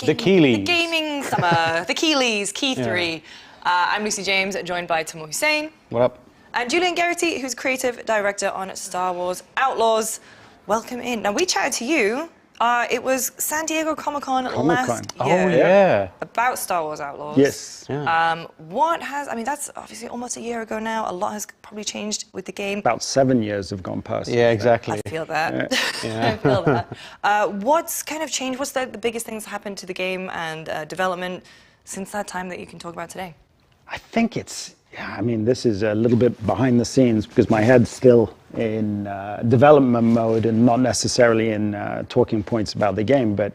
The Keeleys. The gaming summer. The Keeleys, Key 3. I'm Lucy James, joined by Tamoor Hussain. What up? And Julian Gerighty, who's Creative Director on Star Wars Outlaws. Welcome in. Now, we chatted to you. It was San Diego Comic-Con last year. Oh, yeah. About Star Wars Outlaws. Yes. Yeah. I mean, that's obviously almost a year ago now. A lot has probably changed with the game. About 7 years have gone past. Yeah, exactly. I feel that. Yeah. I feel that. What's kind of changed? What's the biggest things that happened to the game and development since that time that you can talk about today? I think I mean, this is a little bit behind the scenes because my head's still in development mode and not necessarily in talking points about the game. But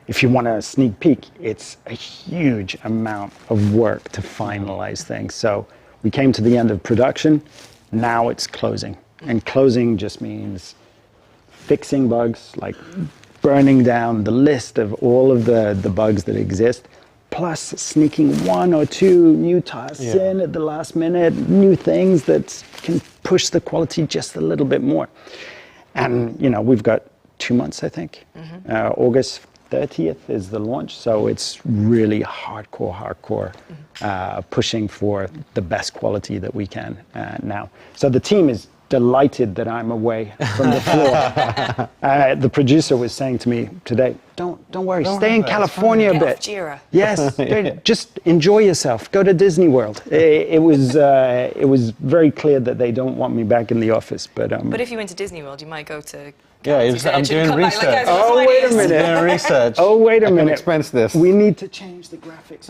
if you want a sneak peek, it's a huge amount of work to finalize things. So we came to the end of production. Now it's closing. And closing just means fixing bugs, like burning down the list of all of the bugs that exist, plus sneaking one or two new tasks in at the last minute, new things that can push the quality just a little bit more. And, you know, we've got 2 months, I think. August 30th is the launch, so it's really hardcore pushing for the best quality that we can now. So the team is delighted that I'm away from the floor. The producer was saying to me today, don't worry, stay in California a bit. Yes, just enjoy yourself. Go to Disney World. It was very clear that they don't want me back in the office. But if you went to Disney World, you might go to. I'm doing research. Oh, wait a minute. Doing research. Oh, wait a minute. Expense this. We need to change the graphics.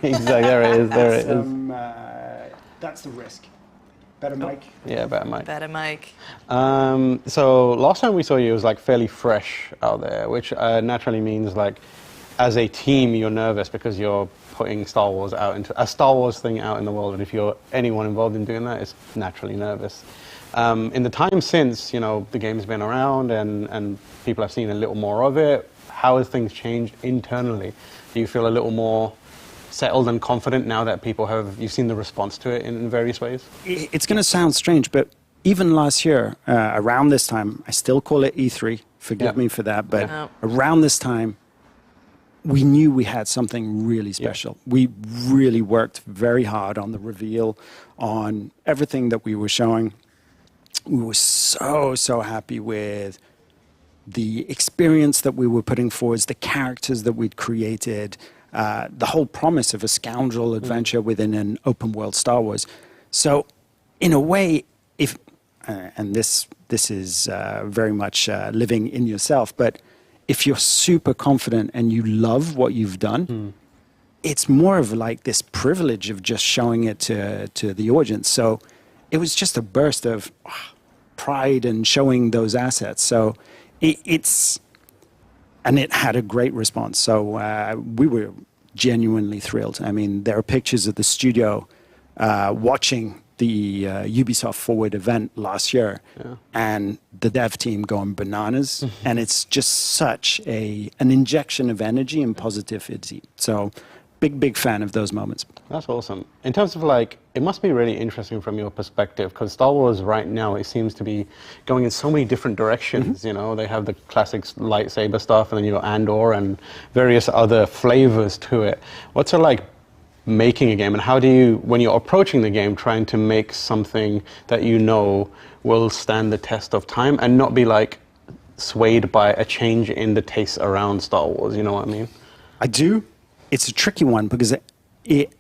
Exactly. There it is. There it is. That's the risk. Better mic? Yeah, better mic. Better mic. So last time we saw you, it was like fairly fresh out there, which naturally means like, as a team, you're nervous because you're putting Star Wars out into a Star Wars thing out in the world, and if you're anyone involved in doing that, it's naturally nervous. In the time since, you know, the game's been around and people have seen a little more of it, how has things changed internally? Do you feel a little more settled and confident now that you've seen the response to it in various ways? It's going to sound strange, but even last year, around this time, I still call it E3, forgive me for that, but around this time, we knew we had something really special. We really worked very hard on the reveal, on everything that we were showing. We were so happy with the experience that we were putting forward, the characters that we'd created, the whole promise of a scoundrel adventure within an open world Star Wars. So in a way, and this is very much living in yourself, but if you're super confident and you love what you've done, it's more of like this privilege of just showing it to the audience. So it was just a burst of pride and showing those assets. So and it had a great response. So we were genuinely thrilled. I mean, there are pictures of the studio watching the Ubisoft Forward event last year, and the dev team going bananas. And it's just such an injection of energy and positivity. So big fan of those moments. That's awesome. In terms of like, it must be really interesting from your perspective, because Star Wars right now, it seems to be going in so many different directions. You know, they have the classic lightsaber stuff, and then you got Andor and various other flavors to it. What's it like making a game, and how do you, when you're approaching the game, trying to make something that you know will stand the test of time and not be like swayed by a change in the taste around Star Wars, you know what I mean? I do. It's a tricky one because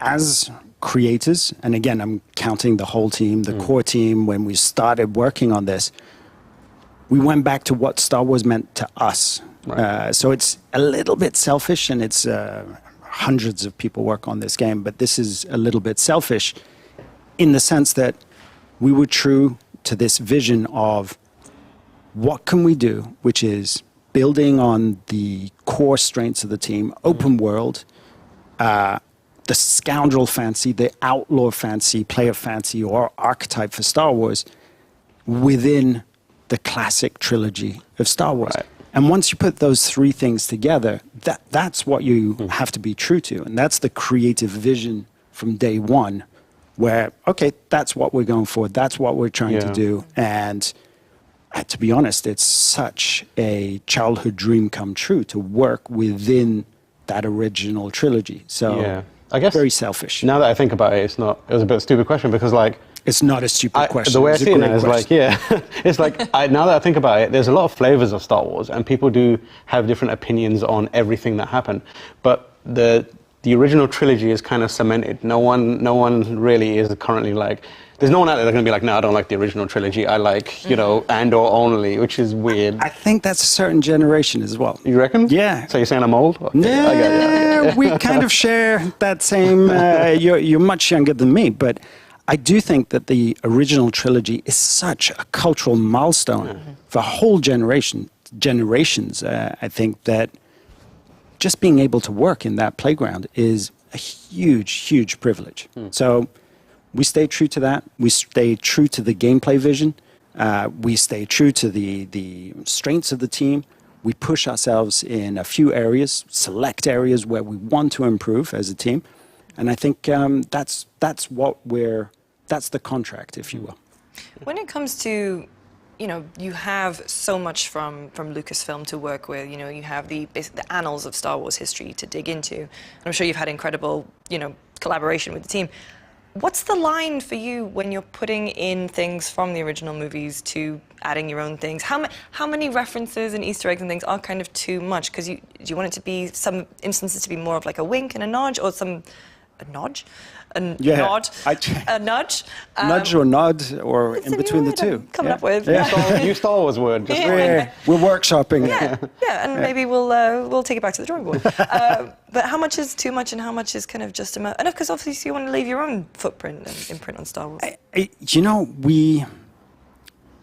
as creators, and again, I'm counting the whole team, the core team, when we started working on this, we went back to what Star Wars meant to us. Right. So it's a little bit selfish, and it's hundreds of people work on this game, but this is a little bit selfish in the sense that we were true to this vision of what can we do, which is building on the core strengths of the team, open world, the scoundrel fancy, the outlaw fancy, player fancy, or archetype for Star Wars within the classic trilogy of Star Wars. Right. And once you put those three things together, that's what you have to be true to. And that's the creative vision from day one, where, okay, that's what we're going for. That's what we're trying to do. And to be honest, it's such a childhood dream come true to work within that original trilogy. So Yeah. I guess very selfish. Now that I think about it, it was a bit of a stupid question because like, It's not a stupid question. the way I It's a see it great now is like, question. yeah, it's like, now that I think about it, there's a lot of flavors of Star Wars, and people do have different opinions on everything that happened. But the original trilogy is kind of cemented. No one really is currently like, there's no one out there that's going to be like, no, I don't like the original trilogy. I like, you know, Andor only, which is weird. I think that's a certain generation as well. You reckon? Yeah. So you're saying I'm old? Okay, Yeah, I get it. we kind of share that same. You're much younger than me, but I do think that the original trilogy is such a cultural milestone for a whole generations. I think that just being able to work in that playground is a huge privilege. So we stay true to that. We stay true to the gameplay vision. We stay true to the strengths of the team. We push ourselves in a few areas, select areas where we want to improve as a team. And I think that's the contract, if you will. When it comes to, you know, you have so much from Lucasfilm to work with. You know, you have the annals of Star Wars history to dig into. And I'm sure you've had incredible, you know, collaboration with the team. What's the line for you when you're putting in things from the original movies to adding your own things? How many references and Easter eggs and things are kind of too much? Because do you want it to be, some instances, to be more of like a wink and a nudge, or a nudge? Nod? A nudge? Nudge or nod, or in between the two. Coming up with. New Star Wars word. Just We're workshopping. Yeah, and maybe we'll take it back to the drawing board. But how much is too much, and how much is kind of just enough? And because obviously you want to leave your own footprint and imprint on Star Wars. You know,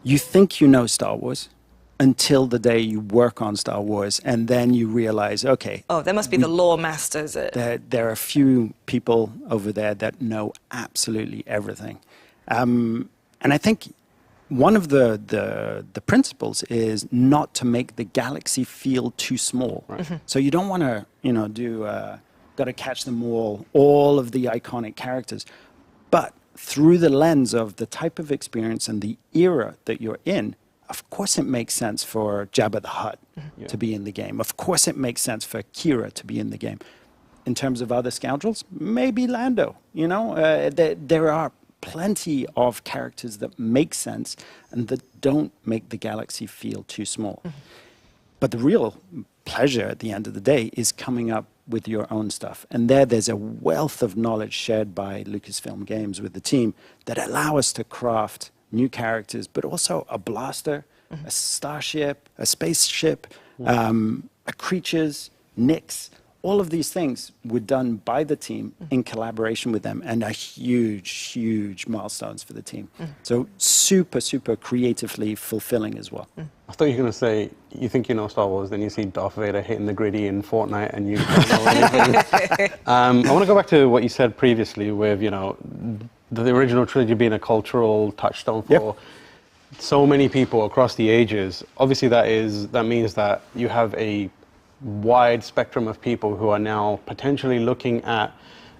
you think you know Star Wars until the day you work on Star Wars, and then you realize, okay. Oh, there must be the lore masters. There are a few people over there that know absolutely everything. And I think one of the principles is not to make the galaxy feel too small. Right. So you don't want to, you know, got to catch them all of the iconic characters. But through the lens of the type of experience and the era that you're in, of course it makes sense for Jabba the Hutt to be in the game. Of course it makes sense for Kira to be in the game. In terms of other scoundrels, maybe Lando. You know, there are plenty of characters that make sense and that don't make the galaxy feel too small. But the real pleasure at the end of the day is coming up with your own stuff. And there's a wealth of knowledge shared by Lucasfilm Games with the team that allow us to craft new characters, but also a blaster, a starship, a spaceship, a creatures, Nix. All of these things were done by the team in collaboration with them, and are huge milestones for the team. So super creatively fulfilling as well. I thought you were going to say, you think you know Star Wars, then you see Darth Vader hitting the griddy in Fortnite and you don't know anything. I want to go back to what you said previously with, you know, the original trilogy being a cultural touchstone for so many people across the ages. Obviously that means that you have a wide spectrum of people who are now potentially looking at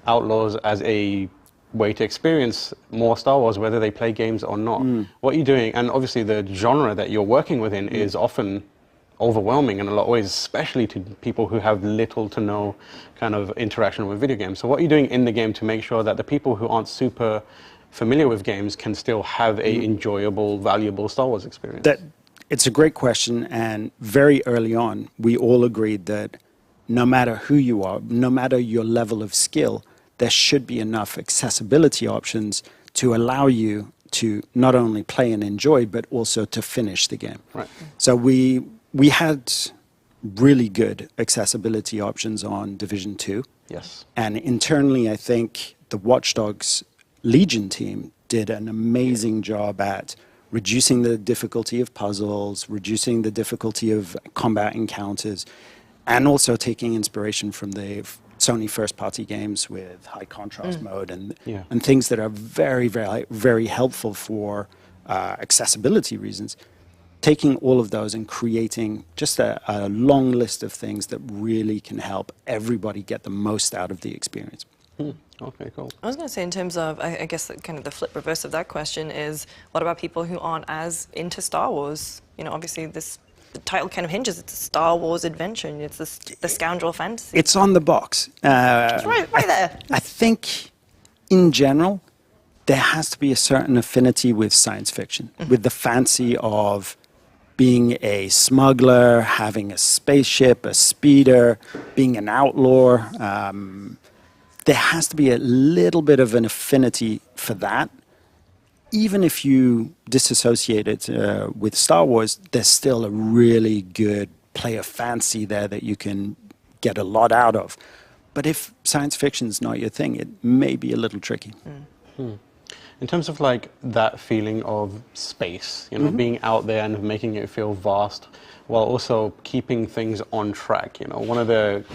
Outlaws as a way to experience more Star Wars, whether they play games or not. What are you doing? And obviously the genre that you're working within is often overwhelming in a lot of ways, especially to people who have little to no kind of interaction with video games. So what are you doing in the game to make sure that the people who aren't super familiar with games can still have a enjoyable, valuable Star Wars experience? It's a great question, and very early on, we all agreed that no matter who you are, no matter your level of skill, there should be enough accessibility options to allow you to not only play and enjoy, but also to finish the game. Right. So we had really good accessibility options on Division 2. Yes. And internally, I think the Watch Dogs Legion team did an amazing job at reducing the difficulty of puzzles, reducing the difficulty of combat encounters, and also taking inspiration from the Sony first-party games with high contrast mode and things that are very helpful for accessibility reasons. Taking all of those and creating just a long list of things that really can help everybody get the most out of the experience. Okay, cool. I was going to say, in terms of, I guess, kind of the flip reverse of that question is, what about people who aren't as into Star Wars? You know, obviously this the title kind of hinges. It's a Star Wars adventure, and it's the scoundrel fantasy. It's on the box. It's right there. I think, in general, there has to be a certain affinity with science fiction, with the fancy of being a smuggler, having a spaceship, a speeder, being an outlaw. There has to be a little bit of an affinity for that. Even if you disassociate it with Star Wars, there's still a really good play of fancy there that you can get a lot out of. But if science fiction is not your thing, it may be a little tricky. In terms of like that feeling of space, you know, being out there and making it feel vast, while also keeping things on track. You know, one of the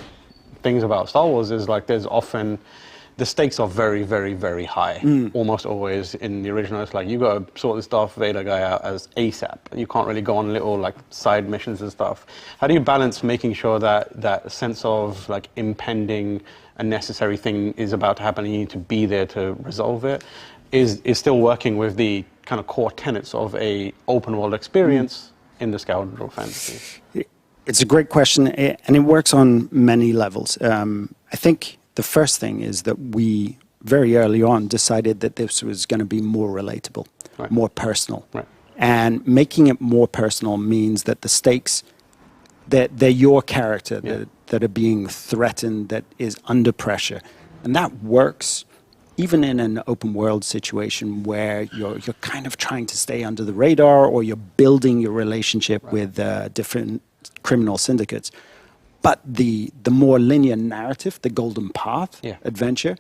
things about Star Wars is like there's often the stakes are very, very, very high. Almost always in the original, it's like you got to sort this Darth Vader guy out as ASAP. You can't really go on little like side missions and stuff. How do you balance making sure that that sense of like impending a necessary thing is about to happen and you need to be there to resolve it? Is still working with the kind of core tenets of a open world experience in the scoundrel fantasy? It's a great question, and it works on many levels. I think the first thing is that we very early on decided that this was going to be more relatable, more personal. And making it more personal means that the stakes, that they're your character that are being threatened, that is under pressure. And that works even in an open world situation where you're kind of trying to stay under the radar, or you're building your relationship with different criminal syndicates. But the more linear narrative, the golden path adventure,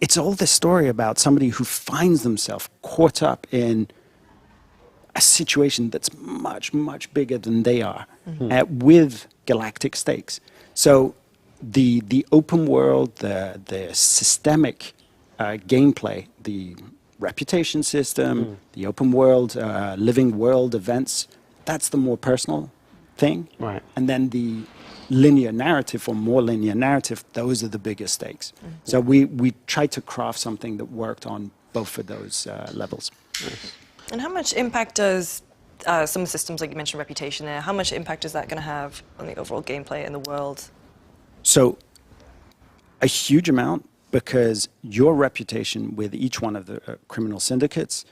it's all this story about somebody who finds themselves caught up in a situation that's much, much bigger than they are, with galactic stakes. So the open world, the systemic gameplay, the reputation system, the open world, living world events, that's the more personal thing. And then the linear narrative, or more linear narrative, those are the bigger stakes. So we tried to craft something that worked on both of those levels. And how much impact does some systems, like you mentioned reputation there, how much impact is that going to have on the overall gameplay in the world? So a huge amount, because your reputation with each one of the criminal syndicates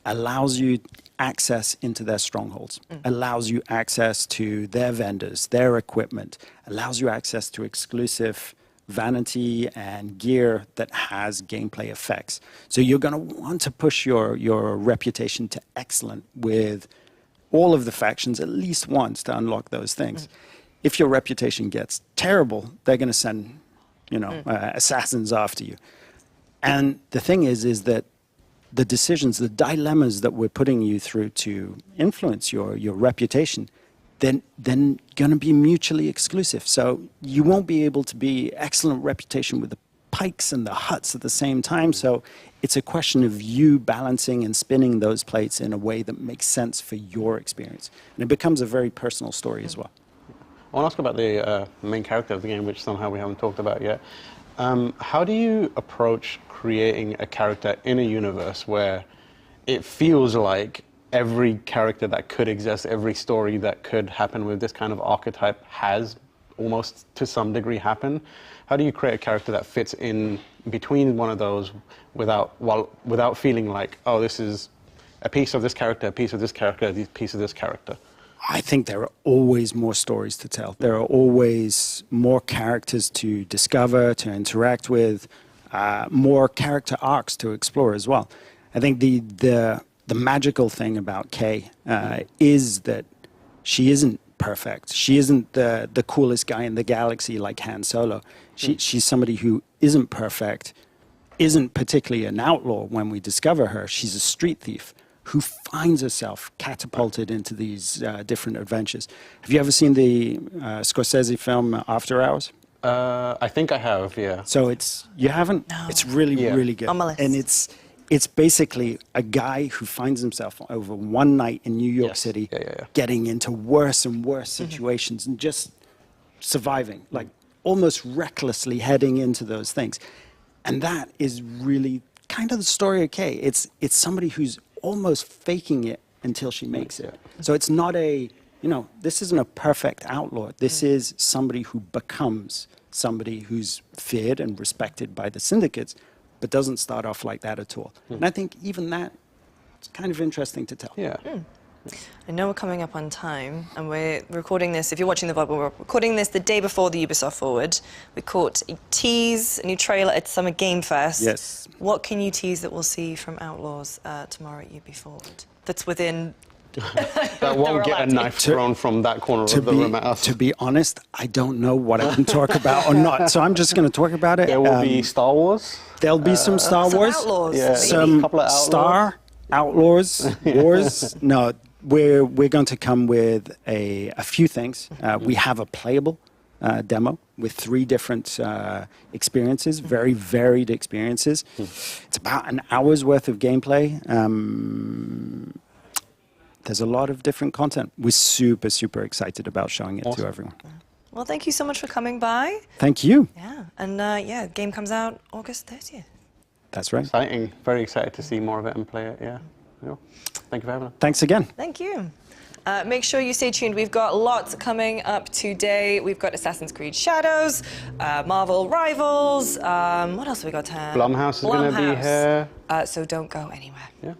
allows you access into their strongholds, allows you access to their vendors, their equipment, allows you access to exclusive vanity and gear that has gameplay effects. So you're going to want to push your reputation to excellent with all of the factions at least once to unlock those things. If your reputation gets terrible, they're going to send assassins after you. And the thing is that the decisions, the dilemmas that we're putting you through to influence your reputation, then going to be mutually exclusive. So you won't be able to be excellent reputation with the pikes and the Hutts at the same time. So it's a question of you balancing and spinning those plates in a way that makes sense for your experience. And it becomes a very personal story as well. I want to ask about the main character of the game, which somehow we haven't talked about yet. How do you approach creating a character in a universe where it feels like every character that could exist, every story that could happen with this kind of archetype has almost to some degree happened? How do you create a character that fits in between one of those without feeling like, oh, this is a piece of this character, a piece of this character, a piece of this character? I think there are always more stories to tell. There are always more characters to discover, to interact with, more character arcs to explore as well. I think the magical thing about Kay is that she isn't perfect. She isn't the coolest guy in the galaxy like Han Solo. She's somebody who isn't perfect, isn't particularly an outlaw when we discover her. She's a street thief who finds herself catapulted into these different adventures. Have you ever seen the Scorsese film After Hours? I think I have, yeah. So you haven't? No. It's really, really good. On my list. And it's basically a guy who finds himself over one night in New York City getting into worse and worse situations and just surviving, like almost recklessly heading into those things. And that is really kind of the story of Kay. It's somebody who's almost faking it until she makes it. So it's not a you know, this isn't a perfect outlaw. This is somebody who becomes somebody who's feared and respected by the syndicates, but doesn't start off like that at all. And I think even that, it's kind of interesting to tell. Yeah. I know we're coming up on time, and we're recording this, if you're watching the vlog, we're recording this the day before the Ubisoft Forward. We caught a tease, a new trailer at Summer Game Fest. Yes. What can you tease that we'll see from Outlaws tomorrow at Ubi Forward? That's within... That won't get a knife thrown from that corner of the room at us. To be honest, I don't know what I can talk about or not, so I'm just going to talk about it. There will be Star Wars. There'll be some Star Wars. Some Outlaws. Yeah. Some Couple of Outlaws. Star Outlaws, Wars. No, we're going to come with a few things. We have a playable demo with 3 different experiences, very varied experiences. It's about an hour's worth of gameplay. There's a lot of different content. We're super, super excited about showing it to everyone. Well, thank you so much for coming by. Thank you. Yeah, and yeah, game comes out August 30th. That's right. Exciting. Very excited to see more of it and play it, yeah. Thank you for having us. Thanks again. Thank you. Make sure you stay tuned. We've got lots coming up today. We've got Assassin's Creed Shadows, Marvel Rivals. What else have we got? Blumhouse is going to be here. So don't go anywhere. Yeah.